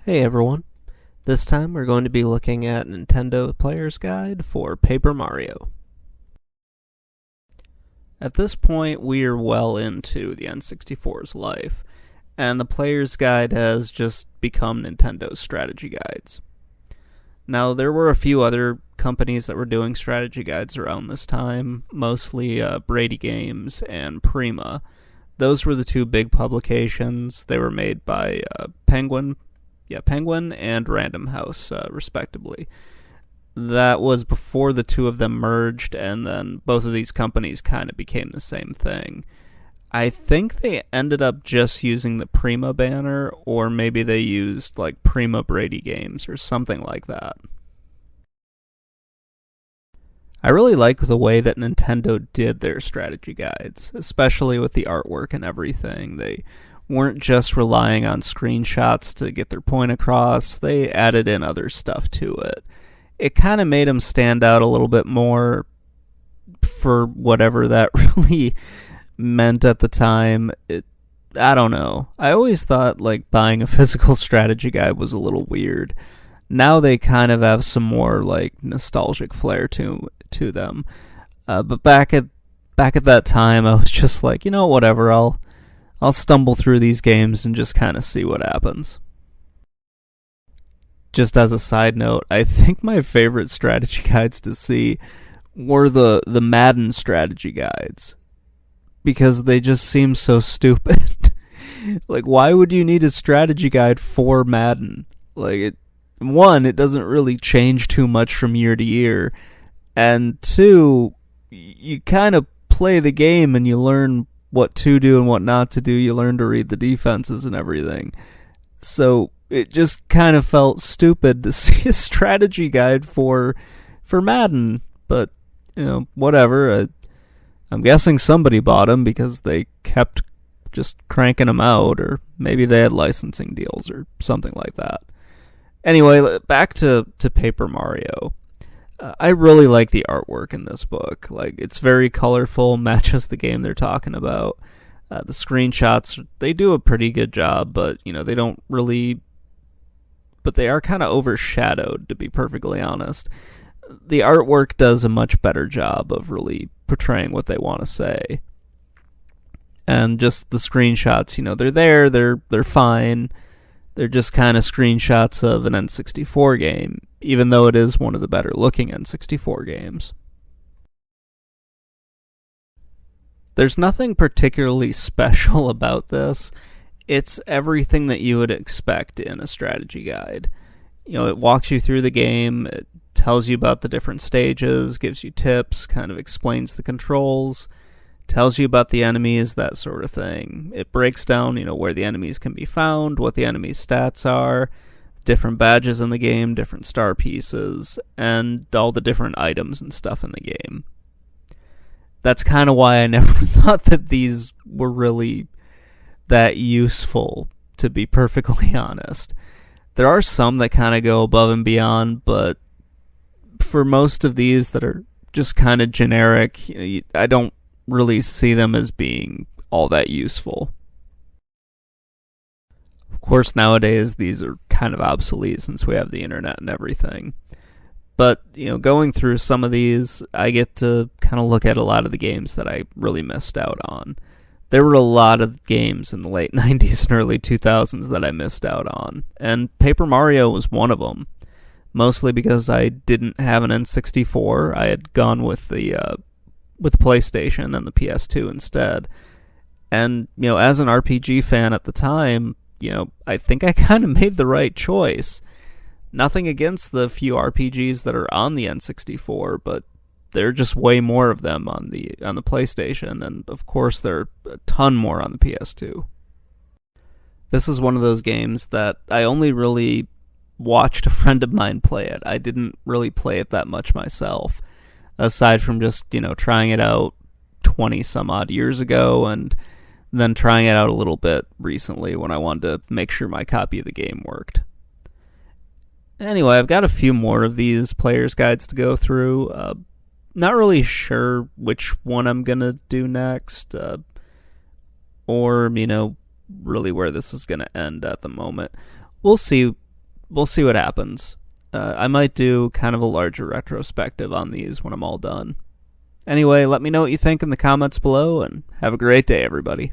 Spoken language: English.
Hey everyone, this time we're going to be looking at Nintendo Player's Guide for Paper Mario. At this point, we are well into the N64's life, and the Player's Guide has just become Nintendo's strategy guides. Now, there were a few other companies that were doing strategy guides around this time, mostly Brady Games and Prima. Those were the two big publications. They were made by Penguin and Random House, respectively. That was before the two of them merged, and then both of these companies kind of became the same thing. I think they ended up just using the Prima banner, or maybe they used like Prima Brady Games or something like that. I really like the way that Nintendo did their strategy guides, especially with the artwork and everything. They weren't just relying on screenshots to get their point across, they added in other stuff to it. It kind of made them stand out a little bit more for whatever that really meant at the time. I don't know. I always thought like buying a physical strategy guide was a little weird. Now they kind of have some more like nostalgic flair to them. But back at that time, I was just like, whatever. I'll stumble through these games and just kind of see what happens. Just as a side note, I think my favorite strategy guides to see were the Madden strategy guides, because they just seem so stupid. Like, why would you need a strategy guide for Madden? Like, it doesn't really change too much from year to year, and two, you kind of play the game and you learn what to do and what not to do. You learn to read the defenses and everything. So it just kind of felt stupid to see a strategy guide for Madden. But, whatever. I'm guessing somebody bought them because they kept just cranking them out, or maybe they had licensing deals or something like that. Anyway, back to Paper Mario. I really like the artwork in this book. Like, it's very colorful, matches the game they're talking about. The screenshots, they do a pretty good job, but, they don't really... But they are kind of overshadowed, to be perfectly honest. The artwork does a much better job of really portraying what they want to say. And just the screenshots, they're fine. They're just kind of screenshots of an N64 game, even though it is one of the better looking N64 games. There's nothing particularly special about this. It's everything that you would expect in a strategy guide. It walks you through the game, it tells you about the different stages, gives you tips, kind of explains the controls, tells you about the enemies, that sort of thing. It breaks down, where the enemies can be found, what the enemies' stats are, different badges in the game, different star pieces, and all the different items and stuff in the game. That's kind of why I never thought that these were really that useful, to be perfectly honest. There are some that kind of go above and beyond, but for most of these that are just kind of generic, I don't really see them as being all that useful. Of course, nowadays these are kind of obsolete since we have the internet and everything. But, going through some of these, I get to kind of look at a lot of the games that I really missed out on. There were a lot of games in the late 90s and early 2000s that I missed out on, and Paper Mario was one of them. Mostly because I didn't have an N64. I had gone with the PlayStation and the PS2 instead. And, as an RPG fan at the time, I think I kind of made the right choice. Nothing against the few RPGs that are on the N64, but there are just way more of them on the PlayStation, and of course there are a ton more on the PS2. This is one of those games that I only really watched a friend of mine play it. I didn't really play it that much myself, aside from just, trying it out 20 some odd years ago, and then trying it out a little bit recently when I wanted to make sure my copy of the game worked. Anyway, I've got a few more of these player's guides to go through. Not really sure which one I'm gonna do next, or, really where this is gonna end at the moment. We'll see we'll see what happens. I might do kind of a larger retrospective on these when I'm all done. Anyway, let me know what you think in the comments below, and have a great day, everybody.